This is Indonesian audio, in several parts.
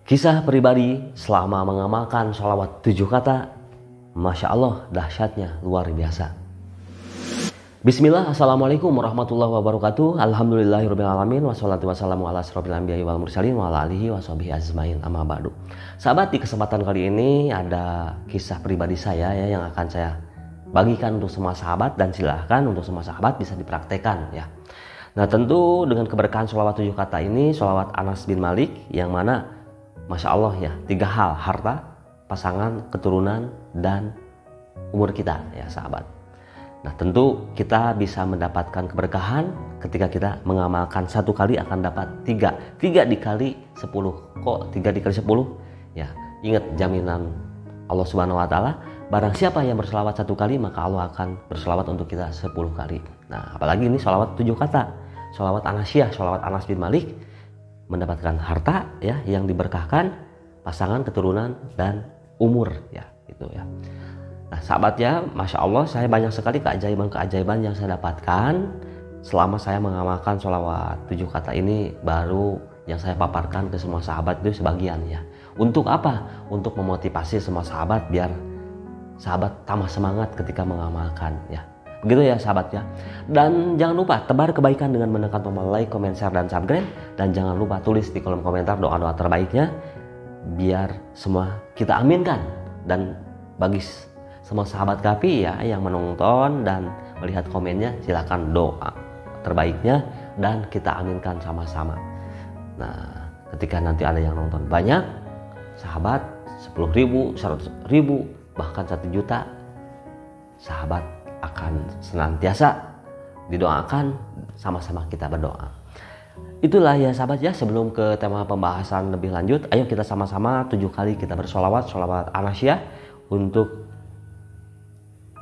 Kisah pribadi selama mengamalkan sholawat 7 kata, Masya Allah dahsyatnya luar biasa. Bismillah, assalamualaikum warahmatullahi wabarakatuh. Alhamdulillahirrahmanirrahim. Wassalatu wassalamu ala asrofil anbiya'i wal mursalin wa ala alihi wa sahbihi azmain amma ba'du. Sahabat, di kesempatan kali ini ada kisah pribadi saya yang akan saya bagikan untuk semua sahabat, dan silahkan untuk semua sahabat bisa dipraktekkan ya. Nah, tentu dengan keberkahan sholawat 7 kata ini, sholawat Anas bin Malik, yang mana Masya Allah ya, 3 hal: harta, pasangan, keturunan, dan umur kita ya sahabat. Nah, tentu kita bisa mendapatkan keberkahan ketika kita mengamalkan 1 kali akan dapat 3 dikali 10. Kok 3 dikali 10? Ya, ingat jaminan Allah Subhanahu wa taala, barang siapa yang berselawat 1 kali maka Allah akan berselawat untuk kita 10 kali. Nah, apalagi ini sholawat 7 kata, sholawat Anasyah, sholawat Anas bin Malik, mendapatkan harta ya yang diberkahkan, pasangan, keturunan, dan umur ya gitu ya. Nah sahabat ya, Masya Allah, saya banyak sekali keajaiban yang saya dapatkan selama saya mengamalkan sholawat 7 kata ini. Baru yang saya paparkan ke semua sahabat itu sebagian ya. Untuk apa? Untuk memotivasi semua sahabat biar sahabat tambah semangat ketika mengamalkan ya. Begitu ya sahabat ya. Dan jangan lupa tebar kebaikan dengan menekan tombol like, comment, share, dan subscribe. Dan jangan lupa tulis di kolom komentar doa-doa terbaiknya, biar semua kita aminkan. Dan bagi semua sahabat Kafi ya yang menonton dan melihat komennya, silakan doa terbaiknya dan kita aminkan sama-sama. Nah, ketika nanti ada yang nonton banyak sahabat, 10.000, 100.000, bahkan 1 juta, sahabat akan senantiasa didoakan, sama-sama kita berdoa. Itulah ya sahabat ya, sebelum ke tema pembahasan lebih lanjut, ayo kita sama-sama 7 kali kita bersolawat, solawat Anasyah untuk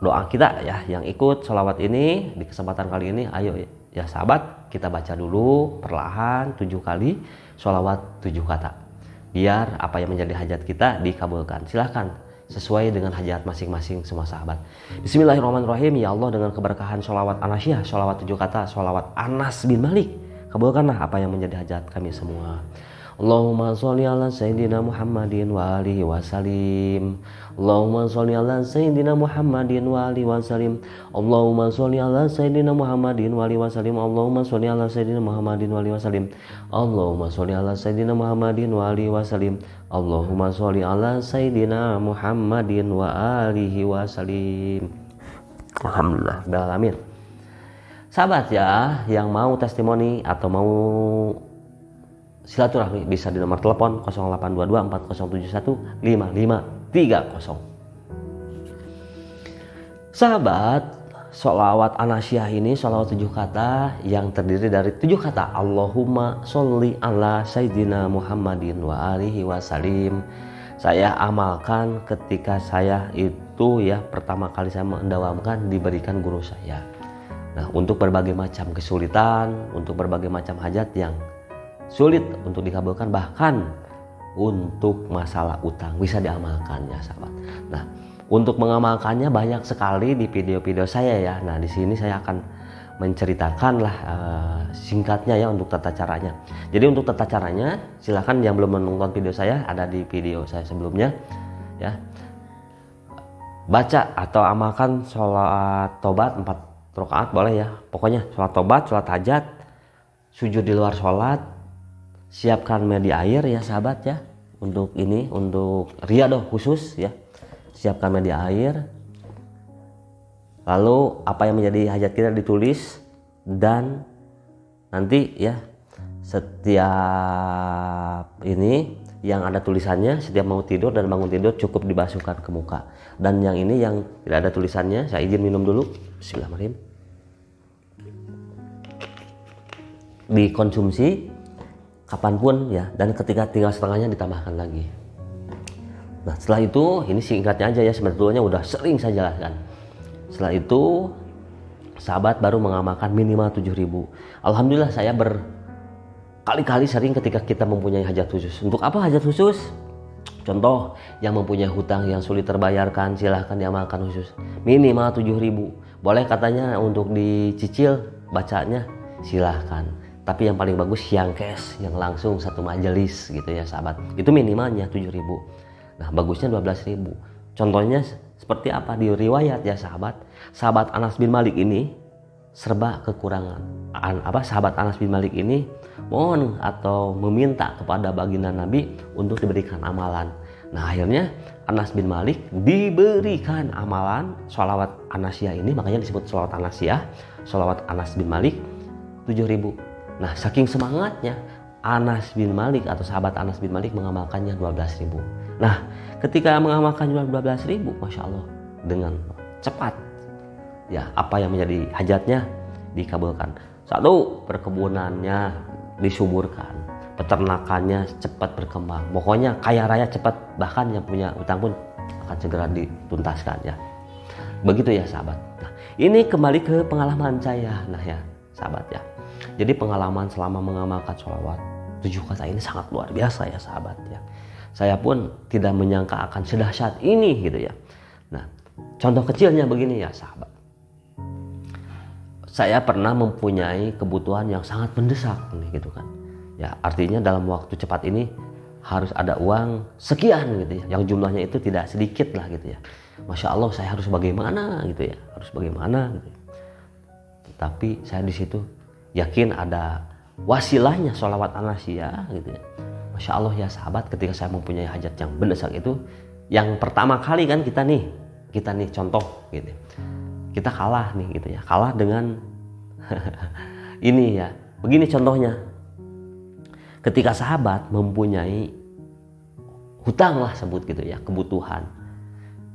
doa kita ya. Yang ikut solawat ini di kesempatan kali ini, ayo ya sahabat, kita baca dulu perlahan 7 kali solawat 7 kata, biar apa yang menjadi hajat kita dikabulkan. Silahkan sesuai dengan hajat masing-masing semua sahabat. Bismillahirrahmanirrahim. Ya Allah, dengan keberkahan sholawat Anasyah, sholawat 7 kata, sholawat Anas bin Malik, kabulkanlah apa yang menjadi hajat kami semua. Allahumma sholli ala Sayyidina Muhammadin wa alihi wasallim. Allahumma sholli ala Sayyidina Muhammadin wa alihi wasallim. Allahumma sholli ala Sayyidina Muhammadin wa alihi wasallim. Allahumma sholli ala Sayyidina Muhammadin wa alihi wasallim. Allahumma sholli ala Sayyidina Muhammadin wa alihi wasallim. Allahumma sholli ala Sayyidina Muhammadin wa alihi wasallim. Alhamdulillah, alamin. Sahabat ya, yang mau testimoni atau mau silaturahmi bisa di nomor telepon 0822 4071 5530. Sahabat, sholawat Anasyah ini sholawat 7 kata yang terdiri dari 7 kata Allahumma sholli ala Sayyidina Muhammadin wa alihi wasallim. Saya amalkan ketika saya itu ya pertama kali saya mendawamkan, diberikan guru saya. Nah, untuk berbagai macam kesulitan, untuk berbagai macam hajat yang sulit untuk dikabulkan, bahkan untuk masalah utang bisa diamalkan ya sahabat. Nah, untuk mengamalkannya banyak sekali di video-video saya ya. Nah, di sini saya akan menceritakan lah singkatnya ya untuk tata caranya. Jadi untuk tata caranya, silahkan yang belum menonton video saya, ada di video saya sebelumnya ya. Baca atau amalkan sholat tobat 4 rakaat boleh ya. Pokoknya sholat tobat, sholat hajat, sujud di luar sholat. Siapkan media air ya sahabat ya, untuk ini, untuk riyadoh khusus ya. Siapkan media air, lalu apa yang menjadi hajat kita ditulis, dan nanti ya setiap ini yang ada tulisannya, setiap mau tidur dan bangun tidur cukup dibasuhkan ke muka. Dan yang ini yang tidak ada tulisannya, saya izin minum dulu. Bismillahirrahmanirrahim. Dikonsumsi kapanpun ya, dan ketika tinggal setengahnya ditambahkan lagi. Nah, setelah itu, ini singkatnya aja ya, sebetulnya udah sering saya jelaskan. Setelah itu sahabat baru mengamalkan minimal 7.000. Alhamdulillah, saya berkali-kali sering ketika kita mempunyai hajat khusus. Untuk apa hajat khusus? Contoh, yang mempunyai hutang yang sulit terbayarkan, silahkan diamalkan khusus minimal 7.000. Boleh katanya untuk dicicil bacanya, silahkan. Tapi yang paling bagus yang cash, yang langsung satu majelis gitu ya sahabat. Itu minimalnya 7.000. Nah bagusnya 12.000. Contohnya seperti apa di riwayat ya sahabat. Sahabat Anas bin Malik ini serba kekurangan. Sahabat Anas bin Malik ini mohon atau meminta kepada baginda Nabi untuk diberikan amalan. Nah akhirnya Anas bin Malik diberikan amalan sholawat Anasiyah ini, makanya disebut sholawat Anasiyah, sholawat Anas bin Malik 7.000. Nah saking semangatnya Anas bin Malik atau sahabat Anas bin Malik mengamalkannya 12.000. Nah ketika mengamalkannya 12.000, Masya Allah, dengan cepat ya apa yang menjadi hajatnya dikabulkan. Satu, perkebunannya disuburkan, peternakannya cepat berkembang, pokoknya kaya raya cepat, bahkan yang punya utang pun akan segera dituntaskan ya. Begitu ya sahabat. Nah ini kembali ke pengalaman saya. Nah ya sahabat ya, jadi pengalaman selama mengamalkan sholawat 7 kata ini sangat luar biasa ya sahabat ya. Saya pun tidak menyangka akan sedahsyat ini gitu ya. Nah contoh kecilnya begini ya sahabat. Saya pernah mempunyai kebutuhan yang sangat mendesak nih gitu kan. Ya artinya dalam waktu cepat ini harus ada uang sekian gitu ya. Yang jumlahnya itu tidak sedikit lah gitu ya. Masya Allah saya harus bagaimana gitu ya. Harus bagaimana gitu. Tapi saya di situ yakin ada wasilahnya sholawat Anasiyah gitu ya. Masya Allah ya sahabat, ketika saya mempunyai hajat yang mendesak itu, yang pertama kali kan kita nih contoh gitu. Kita kalah nih gitu ya, kalah dengan ini ya. Begini contohnya, ketika sahabat mempunyai hutang lah sebut gitu ya, kebutuhan.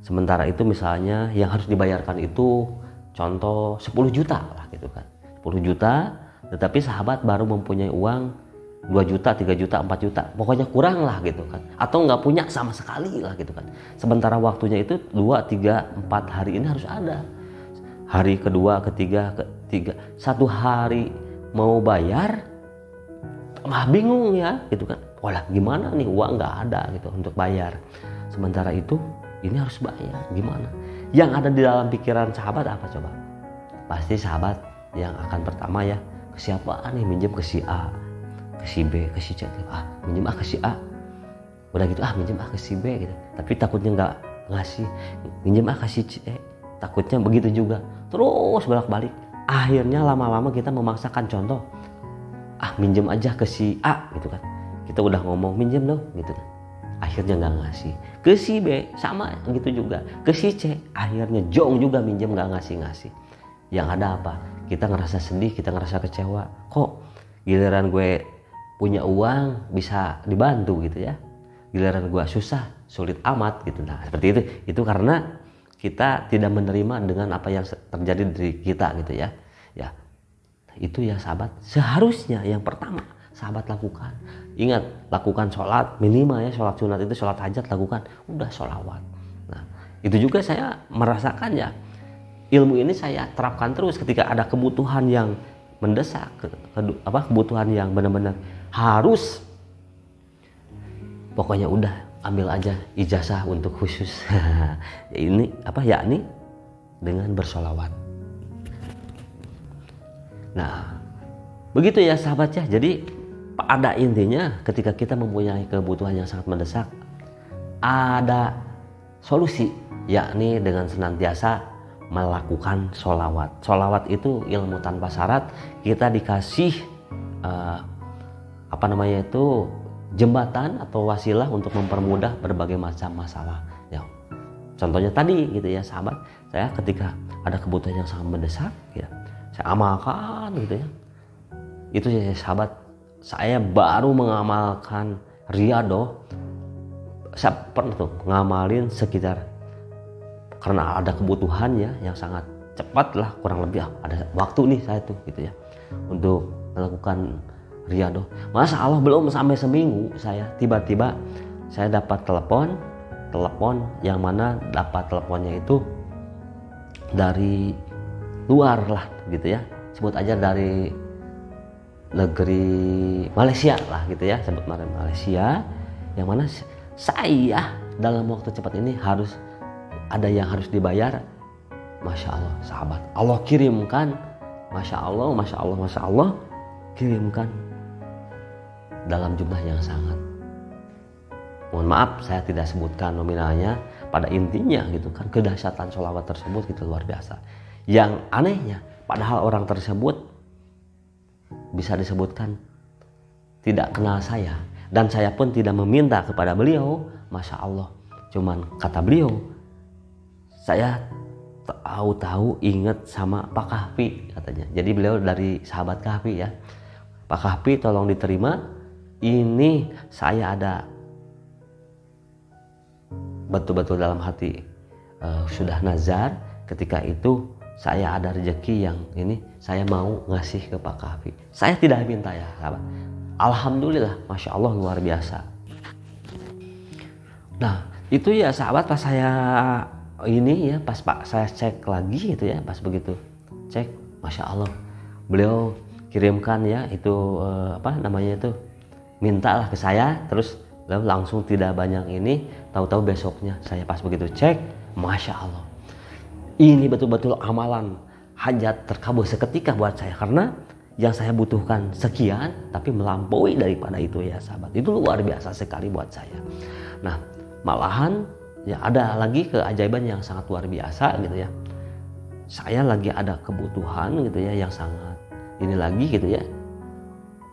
Sementara itu misalnya yang harus dibayarkan itu contoh 10 juta lah gitu kan. 10 juta, tetapi sahabat baru mempunyai uang 2 juta, 3 juta, 4 juta. Pokoknya kurang lah gitu kan. Atau nggak punya sama sekali lah gitu kan. Sementara waktunya itu 2, 3, 4 hari ini harus ada. Hari kedua, ketiga, satu hari mau bayar, mah bingung ya gitu kan. Walah gimana nih, uang nggak ada gitu untuk bayar. Sementara itu ini harus bayar, gimana? Yang ada di dalam pikiran sahabat apa coba? Pasti sahabat yang akan pertama ya, ke siapa nih, minjem ke si A, ke si B, ke si C. Minjem ke si A. Udah gitu minjem ke si B gitu. Tapi takutnya nggak ngasih. Minjem ke si C. Takutnya begitu juga. Terus bolak-balik. Akhirnya lama-lama kita memaksakan contoh. Minjem aja ke si A gitu kan. Kita udah ngomong minjem dong gitu kan. Akhirnya nggak ngasih. Ke si B sama gitu juga. Ke si C akhirnya jong juga minjem nggak ngasih. Yang ada apa? Kita ngerasa sedih, kita ngerasa kecewa. Kok giliran gue punya uang bisa dibantu gitu ya. Giliran gue susah, sulit amat gitu. Nah seperti itu. Itu karena kita tidak menerima dengan apa yang terjadi dari kita gitu ya. Ya itu ya sahabat, seharusnya yang pertama sahabat lakukan. Ingat, lakukan sholat minimal ya, sholat sunat itu, sholat hajat lakukan, udah sholawat. Nah itu juga saya merasakan ya, ilmu ini saya terapkan terus ketika ada kebutuhan yang mendesak, kebutuhan yang benar-benar harus, pokoknya udah ambil aja ijazah untuk khusus. Ini yakni dengan bersolawat. Nah begitu ya sahabat ya. Jadi pada intinya ketika kita mempunyai kebutuhan yang sangat mendesak, ada solusi, yakni dengan senantiasa melakukan sholawat. Sholawat itu ilmu tanpa syarat. Kita dikasih jembatan atau wasilah untuk mempermudah berbagai macam masalah ya. Contohnya tadi gitu ya sahabat, saya ketika ada kebutuhan yang sangat mendesak ya, saya amalkan gitu ya. Itu ya sahabat, saya baru mengamalkan riyadhah. Saya pernah tuh ngamalin sekitar, karena ada kebutuhan ya yang sangat cepat lah, kurang lebih ada waktu nih saya tuh gitu ya untuk melakukan riyadhah. Masya Allah belum sampai seminggu saya tiba-tiba saya dapat telepon yang mana dapat teleponnya itu dari luar lah gitu ya, sebut aja dari negeri Malaysia lah gitu ya, sebut Malaysia, yang mana saya dalam waktu cepat ini harus ada yang harus dibayar. Masya Allah sahabat, Allah kirimkan, Masya Allah kirimkan dalam jumlah yang sangat, mohon maaf saya tidak sebutkan nominalnya, pada intinya gitu kan, kedahsyatan sholawat tersebut gitu luar biasa. Yang anehnya padahal orang tersebut bisa disebutkan tidak kenal saya, dan saya pun tidak meminta kepada beliau, Masya Allah. Cuman kata beliau, saya tahu-tahu ingat sama Pak Kahfi katanya. Jadi beliau dari sahabat Kahfi ya. Pak Kahfi tolong diterima, ini saya ada betul-betul dalam hati sudah nazar, ketika itu saya ada rezeki yang ini saya mau ngasih ke Pak Kahfi. Saya tidak minta ya sahabat. Alhamdulillah, Masya Allah luar biasa. Nah itu ya sahabat, pas saya ini ya, pas saya cek lagi gitu ya, pas begitu cek, Masya Allah beliau kirimkan ya itu apa namanya itu, mintalah ke saya, terus langsung tidak banyak ini, tahu-tahu besoknya saya pas begitu cek, Masya Allah ini betul-betul amalan hajat terkabul seketika buat saya, karena yang saya butuhkan sekian tapi melampaui daripada itu ya sahabat. Itu luar biasa sekali buat saya. Nah malahan ya ada lagi keajaiban yang sangat luar biasa gitu ya. Saya lagi ada kebutuhan gitu ya yang sangat ini lagi gitu ya.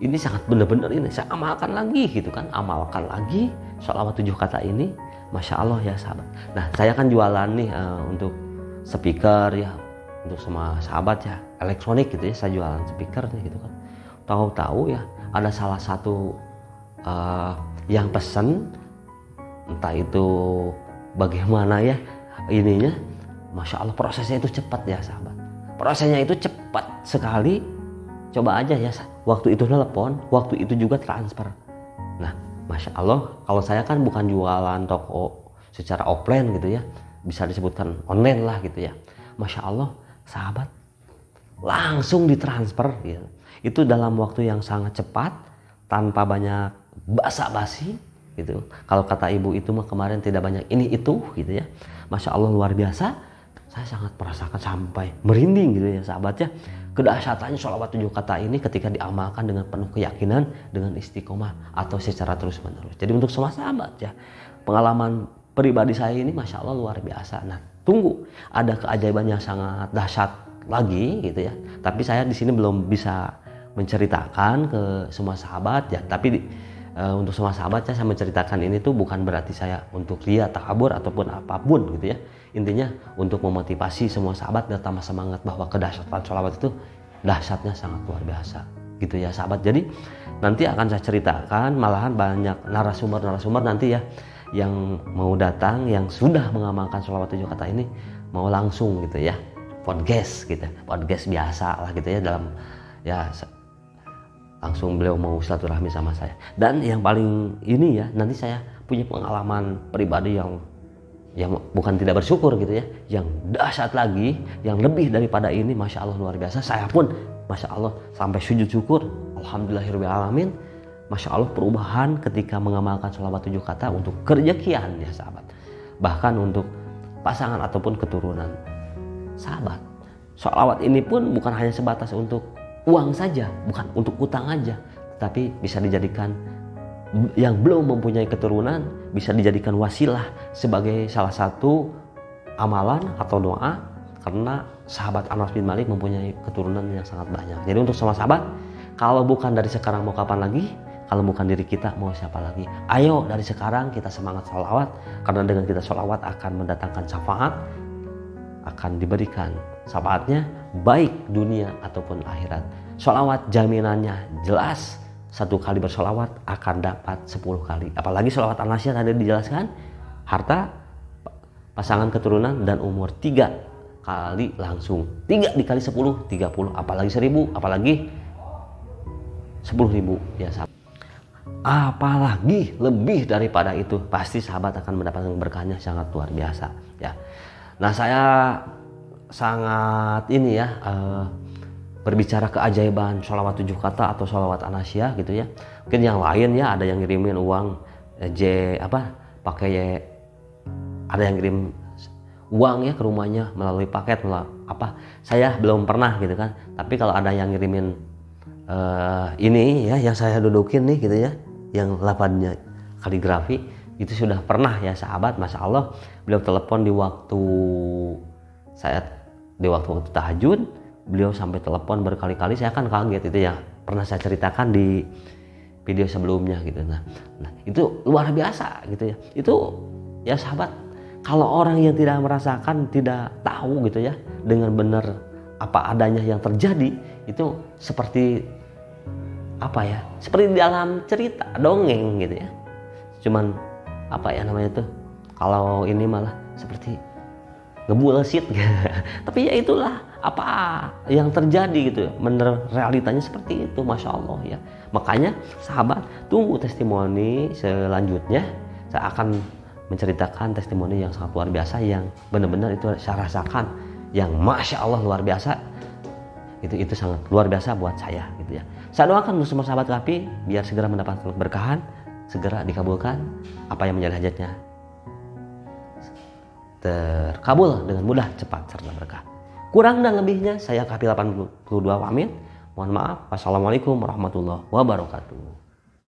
Ini sangat benar-benar ini saya amalkan lagi gitu kan, amalkan lagi sholawat 7 kata ini, Masya Allah ya sahabat. Nah saya kan jualan nih untuk speaker ya, untuk semua sahabat ya, elektronik gitu ya, saya jualan speaker gitu kan. Tahu-tahu ya ada salah satu yang pesen, entah itu bagaimana ya ininya, Masya Allah prosesnya itu cepat ya sahabat. Prosesnya itu cepat sekali. Coba aja ya, waktu itu telepon, waktu itu juga transfer. Nah Masya Allah, kalau saya kan bukan jualan toko secara offline gitu ya, bisa disebutkan online lah gitu ya. Masya Allah sahabat, langsung ditransfer gitu. Itu dalam waktu yang sangat cepat, tanpa banyak basa-basi gitu. Kalau kata ibu itu mah kemarin tidak banyak ini itu gitu ya. Masya Allah luar biasa. Saya sangat merasakan sampai merinding gitu ya sahabat ya. Kedahsyatannya sholawat 7 kata ini ketika diamalkan dengan penuh keyakinan, dengan istiqomah atau secara terus menerus. Jadi untuk semua sahabat ya, pengalaman pribadi saya ini Masya Allah luar biasa. Nah tunggu ada keajaiban yang sangat dahsyat lagi gitu ya. Tapi saya di sini belum bisa menceritakan ke semua sahabat ya. Tapi untuk semua sahabat saya menceritakan ini tuh bukan berarti saya untuk ria, takabur ataupun apapun gitu ya. Intinya untuk memotivasi semua sahabat dan tambah semangat bahwa kedahsyatan sholawat itu dahsyatnya sangat luar biasa gitu ya sahabat. Jadi nanti akan saya ceritakan, malahan banyak narasumber nanti ya yang mau datang, yang sudah mengamalkan sholawat 7 kata ini mau langsung gitu ya, podcast gitu, podcast biasa lah gitu ya, dalam ya langsung beliau mau silaturahmi sama saya. Dan yang paling ini ya, nanti saya punya pengalaman pribadi yang bukan tidak bersyukur gitu ya, yang dahsyat lagi, yang lebih daripada ini, Masya Allah luar biasa. Saya pun Masya Allah sampai sujud syukur, alhamdulillahirrahmanirrahim. Masya Allah perubahan ketika mengamalkan sholawat 7 kata untuk kerejekian ya sahabat, bahkan untuk pasangan ataupun keturunan. Sahabat, sholawat ini pun bukan hanya sebatas untuk uang saja, bukan untuk utang aja, tapi bisa dijadikan yang belum mempunyai keturunan, bisa dijadikan wasilah sebagai salah satu amalan atau doa, karena sahabat Anas bin Malik mempunyai keturunan yang sangat banyak. Jadi untuk semua sahabat, kalau bukan dari sekarang mau kapan lagi, kalau bukan diri kita mau siapa lagi? Ayo dari sekarang kita semangat sholawat, karena dengan kita sholawat akan mendatangkan syafaat, akan diberikan syafaatnya baik dunia ataupun akhirat. Sholawat jaminannya jelas, 1 kali bersolawat akan dapat 10 kali. Apalagi sholawat an-nasyah tadi dijelaskan, harta, pasangan keturunan, dan umur 3 kali langsung. 3 dikali 10, 30. Apalagi 1000, apalagi 10.000 ya sahabat. Apalagi lebih daripada itu, pasti sahabat akan mendapatkan berkahnya sangat luar biasa ya. Nah saya sangat ini ya, berbicara keajaiban sholawat 7 kata atau sholawat an-nasyah gitu ya. Mungkin yang lain ya, ada yang ngirimin uang ada yang kirim uang ya ke rumahnya melalui paket, saya belum pernah gitu kan. Tapi kalau ada yang ngirimin ini ya yang saya dudukin nih gitu ya, yang lafadznya kaligrafi itu sudah pernah ya sahabat, masya Allah, beliau telepon di waktu tahajud, beliau sampai telepon berkali-kali, saya kan kaget itu ya, pernah saya ceritakan di video sebelumnya gitu. Nah itu luar biasa gitu ya, itu ya sahabat, kalau orang yang tidak merasakan, tidak tahu gitu ya dengan benar apa adanya yang terjadi, itu seperti apa ya, seperti di dalam cerita dongeng gitu ya, cuman apa ya namanya tuh, kalau ini malah seperti ngebulesit tapi ya itulah apa yang terjadi gitu, bener realitanya seperti itu, masya Allah ya. Makanya sahabat, tunggu testimoni selanjutnya, saya akan menceritakan testimoni yang sangat luar biasa, yang benar-benar itu saya rasakan, yang masya Allah luar biasa, itu sangat luar biasa buat saya gitu ya. Saya doakan untuk semua sahabat Kafi biar segera mendapatkan keberkahan, segera dikabulkan apa yang menjadi hajatnya, terkabul dengan mudah, cepat, serta berkah. Kurang dan lebihnya saya Kafi 82 pamit. Mohon maaf. Wassalamualaikum warahmatullahi wabarakatuh.